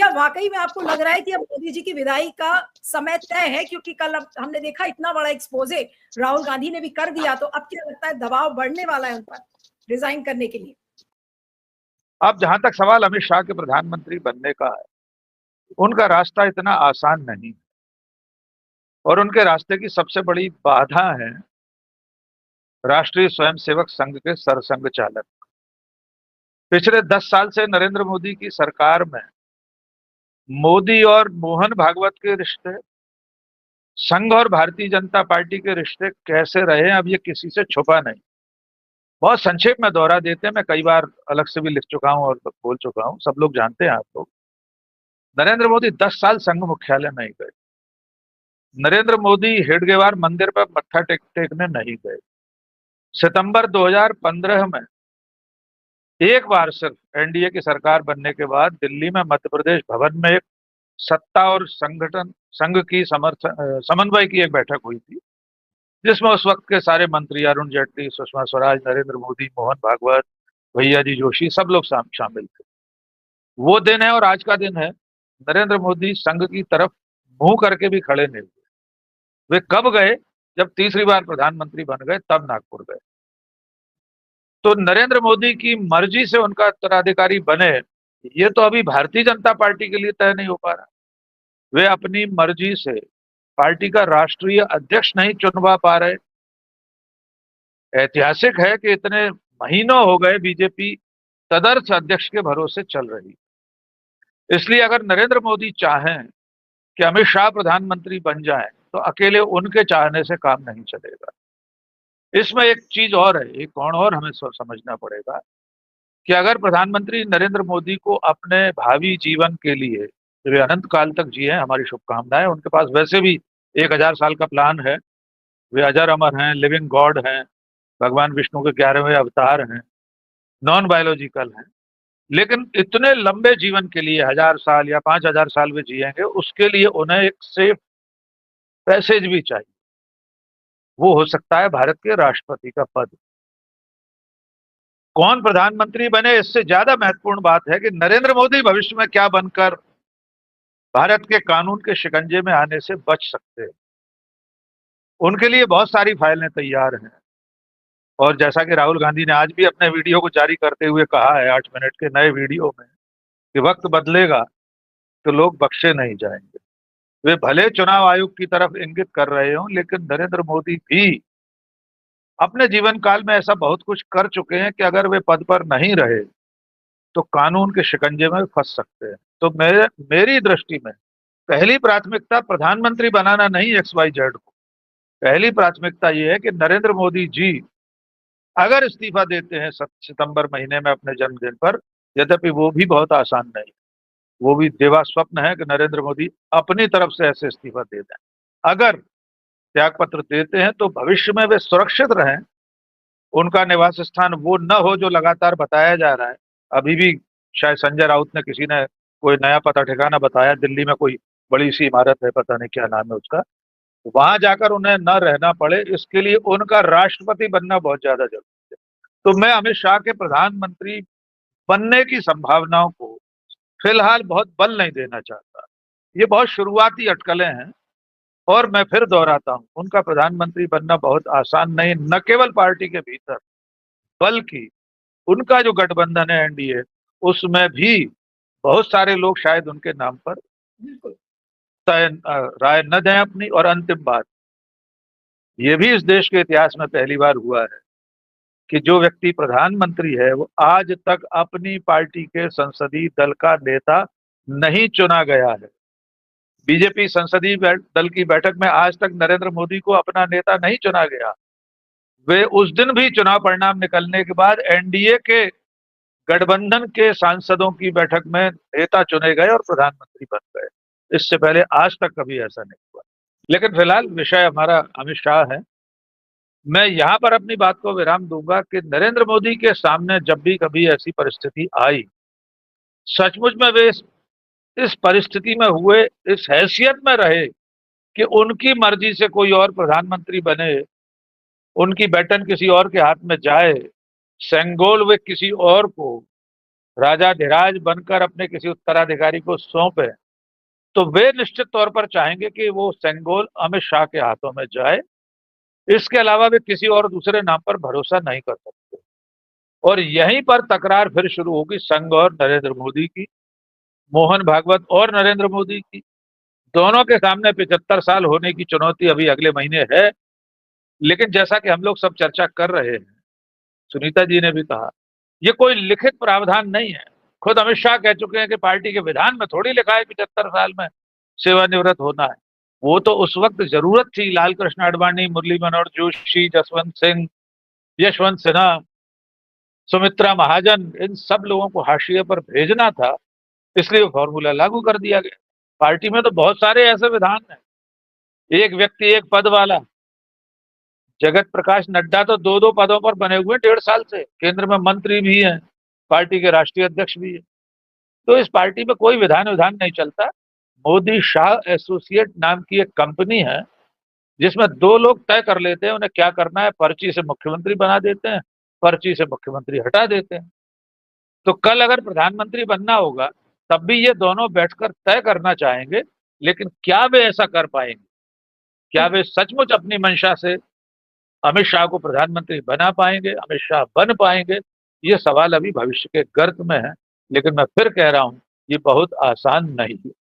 या वाकई में आपको लग रहा है कि अब मोदी जी की विदाई का समय तय है? क्योंकि कल अब हमने देखा इतना बड़ा एक्सपोजे राहुल गांधी ने भी कर दिया, तो अब क्या लगता है दबाव बढ़ने वाला है उन पर रिजाइन करने के लिए? अब जहां तक सवाल अमित शाह के प्रधानमंत्री बनने का है, उनका रास्ता इतना आसान नहीं और उनके रास्ते की सबसे बड़ी बाधा है राष्ट्रीय स्वयंसेवक संघ के सरसंघ चालक। पिछले 10 साल से नरेंद्र मोदी की सरकार में मोदी और मोहन भागवत के रिश्ते, संघ और भारतीय जनता पार्टी के रिश्ते कैसे रहे, अब ये किसी से छुपा नहीं। बहुत संक्षेप में दोहरा देते हैं, मैं कई बार अलग से भी लिख चुका हूं और बोल चुका हूं, सब लोग जानते हैं। आप लोग, नरेंद्र मोदी 10 साल संघ मुख्यालय नहीं गए। नरेंद्र मोदी हेडगेवार मंदिर पर मत्था टेकने नहीं गए। सितंबर 2015 में एक बार सिर्फ एनडीए की सरकार बनने के बाद दिल्ली में मध्य प्रदेश भवन में एक सत्ता और संगठन संघ की समन्वय की एक बैठक हुई थी, जिसमें उस वक्त के सारे मंत्री अरुण जेटली, सुषमा स्वराज, नरेंद्र मोदी, मोहन भागवत, भैया जी जोशी, सब लोग शामिल थे। वो दिन है और आज का दिन है। नरेंद्र मोदी संघ की तरफ मुंह करके भी खड़े नहीं हुए। वे कब गए? जब तीसरी बार प्रधानमंत्री बन गए, तब नागपुर गए। तो नरेंद्र मोदी की मर्जी से उनका उत्तराधिकारी बने, ये तो अभी भारतीय जनता पार्टी के लिए तय नहीं हो पा रहा। वे अपनी मर्जी से पार्टी का राष्ट्रीय अध्यक्ष नहीं चुनवा पा रहे। ऐतिहासिक है कि इतने महीनों हो गए बीजेपी तदर्थ अध्यक्ष के भरोसे चल रही। इसलिए अगर नरेंद्र मोदी चाहें कि अमित शाह प्रधानमंत्री बन जाएं, तो अकेले उनके चाहने से काम नहीं चलेगा। इसमें एक चीज और है, एक और हमें समझना पड़ेगा कि अगर प्रधानमंत्री नरेंद्र मोदी को अपने भावी जीवन के लिए, वे अनंत काल तक जिए, हमारी शुभकामनाएं, उनके पास वैसे भी 1000 साल का प्लान है। वे अजर अमर हैं, लिविंग गॉड हैं, भगवान विष्णु के 11वें अवतार हैं, नॉन बायोलॉजिकल हैं। लेकिन इतने लंबे जीवन के लिए 1000 साल या 5000 साल वे जिएंगे, उसके लिए उन्हें एक सेफ पैसेज भी चाहिए। वो हो सकता है भारत के राष्ट्रपति का पद। कौन प्रधानमंत्री बने, इससे ज्यादा महत्वपूर्ण बात है कि नरेंद्र मोदी भविष्य में क्या बनकर भारत के कानून के शिकंजे में आने से बच सकते हैं। उनके लिए बहुत सारी फाइलें तैयार हैं और जैसा कि राहुल गांधी ने आज भी अपने वीडियो को जारी करते हुए कहा है, 8 मिनट के नए वीडियो में, कि वक्त बदलेगा तो लोग बख्शे नहीं जाएंगे। वे भले चुनाव आयोग की तरफ इंगित कर रहे हों, लेकिन नरेंद्र मोदी भी अपने जीवन काल में ऐसा बहुत कुछ कर चुके हैं कि अगर वे पद पर नहीं रहे तो कानून के शिकंजे में फंस सकते हैं। तो मेरी दृष्टि में पहली प्राथमिकता प्रधानमंत्री बनाना नहीं XYZ को। पहली प्राथमिकता यह है कि नरेंद्र मोदी जी अगर इस्तीफा देते हैं सितंबर महीने में अपने जन्मदिन पर, यद्यपि वो भी बहुत आसान नहीं, वो भी देवा स्वप्न है कि नरेंद्र मोदी अपनी तरफ से ऐसे इस्तीफा दे दें। अगर त्याग पत्र देते हैं तो भविष्य में वे सुरक्षित रहें, उनका निवास स्थान वो न हो जो लगातार बताया जा रहा है। अभी भी शायद संजय राउत ने, किसी ने कोई नया पता ठिकाना बताया, दिल्ली में कोई बड़ी सी इमारत है, पता नहीं क्या नाम है उसका, वहां जाकर उन्हें न रहना पड़े, इसके लिए उनका राष्ट्रपति बनना बहुत ज्यादा जरूरी है। तो मैं अमित शाह के प्रधानमंत्री बनने की संभावनाओं को फिलहाल बहुत बल नहीं देना चाहता। ये बहुत शुरुआती अटकलें हैं और मैं फिर दोहराता हूं, उनका प्रधानमंत्री बनना बहुत आसान नहीं, न केवल पार्टी के भीतर, बल्कि उनका जो गठबंधन है एनडीए, उसमें भी बहुत सारे लोग शायद उनके नाम पर राय न दें अपनी। और अंतिम बात, ये भी इस देश के इतिहास में पहली बार हुआ है कि जो व्यक्ति प्रधानमंत्री है वो आज तक अपनी पार्टी के संसदीय दल का नेता नहीं चुना गया है। बीजेपी संसदीय दल की बैठक में आज तक नरेंद्र मोदी को अपना नेता नहीं चुना गया। वे उस दिन भी चुनाव परिणाम निकलने के बाद एनडीए के गठबंधन के सांसदों की बैठक में नेता चुने गए और प्रधानमंत्री बन गए। इससे पहले आज तक कभी ऐसा नहीं हुआ। लेकिन फिलहाल विषय हमारा अमित शाह है। मैं यहां पर अपनी बात को विराम दूंगा कि नरेंद्र मोदी के सामने जब भी कभी ऐसी परिस्थिति आई, सचमुच में वे इस परिस्थिति में हुए, इस हैसियत में रहे कि उनकी मर्जी से कोई और प्रधानमंत्री बने, उनकी बैटन किसी और के हाथ में जाए, सेंगोल वे किसी और को राजाधिराज बनकर अपने किसी उत्तराधिकारी को सौंपे, तो वे निश्चित तौर पर चाहेंगे कि वो सेंगोल अमित शाह के हाथों में जाए। इसके अलावा वे किसी और दूसरे नाम पर भरोसा नहीं कर सकते। और यहीं पर तकरार फिर शुरू होगी संघ और नरेंद्र मोदी की, मोहन भागवत और नरेंद्र मोदी की। दोनों के सामने 75 साल होने की चुनौती अभी अगले महीने है। लेकिन जैसा कि हम लोग सब चर्चा कर रहे हैं, सुनीता जी ने भी कहा, ये कोई लिखित प्रावधान नहीं है। खुद अमित शाह कह चुके हैं कि पार्टी के विधान में थोड़ी लिखा है 75 साल में सेवानिवृत्त होना है। वो तो उस वक्त जरूरत थी लाल कृष्ण आडवाणी, मुरली मनोहर जोशी, जसवंत सिंह, यशवंत सिन्हा, सुमित्रा महाजन, इन सब लोगों को हाशिए पर भेजना था, इसलिए फॉर्मूला लागू कर दिया गया। पार्टी में तो बहुत सारे ऐसे विधान हैं, एक व्यक्ति एक पद वाला। जगत प्रकाश नड्डा तो 2-2 पदों पर बने हुए 1.5 साल से, केंद्र में मंत्री भी हैं, पार्टी के राष्ट्रीय अध्यक्ष भी है। तो इस पार्टी में कोई विधान नहीं चलता। मोदी शाह एसोसिएट नाम की एक कंपनी है, जिसमें 2 लोग तय कर लेते हैं उन्हें क्या करना है, पर्ची से मुख्यमंत्री बना देते हैं, पर्ची से मुख्यमंत्री हटा देते हैं। तो कल अगर प्रधानमंत्री बनना होगा तब भी ये दोनों बैठकर तय करना चाहेंगे, लेकिन क्या वे ऐसा कर पाएंगे? क्या वे सचमुच अपनी मंशा से अमित शाह को प्रधानमंत्री बना पाएंगे, अमित शाह बन पाएंगे? ये सवाल अभी भविष्य के गर्त में है। लेकिन मैं फिर कह रहा हूं, ये बहुत आसान नहीं है।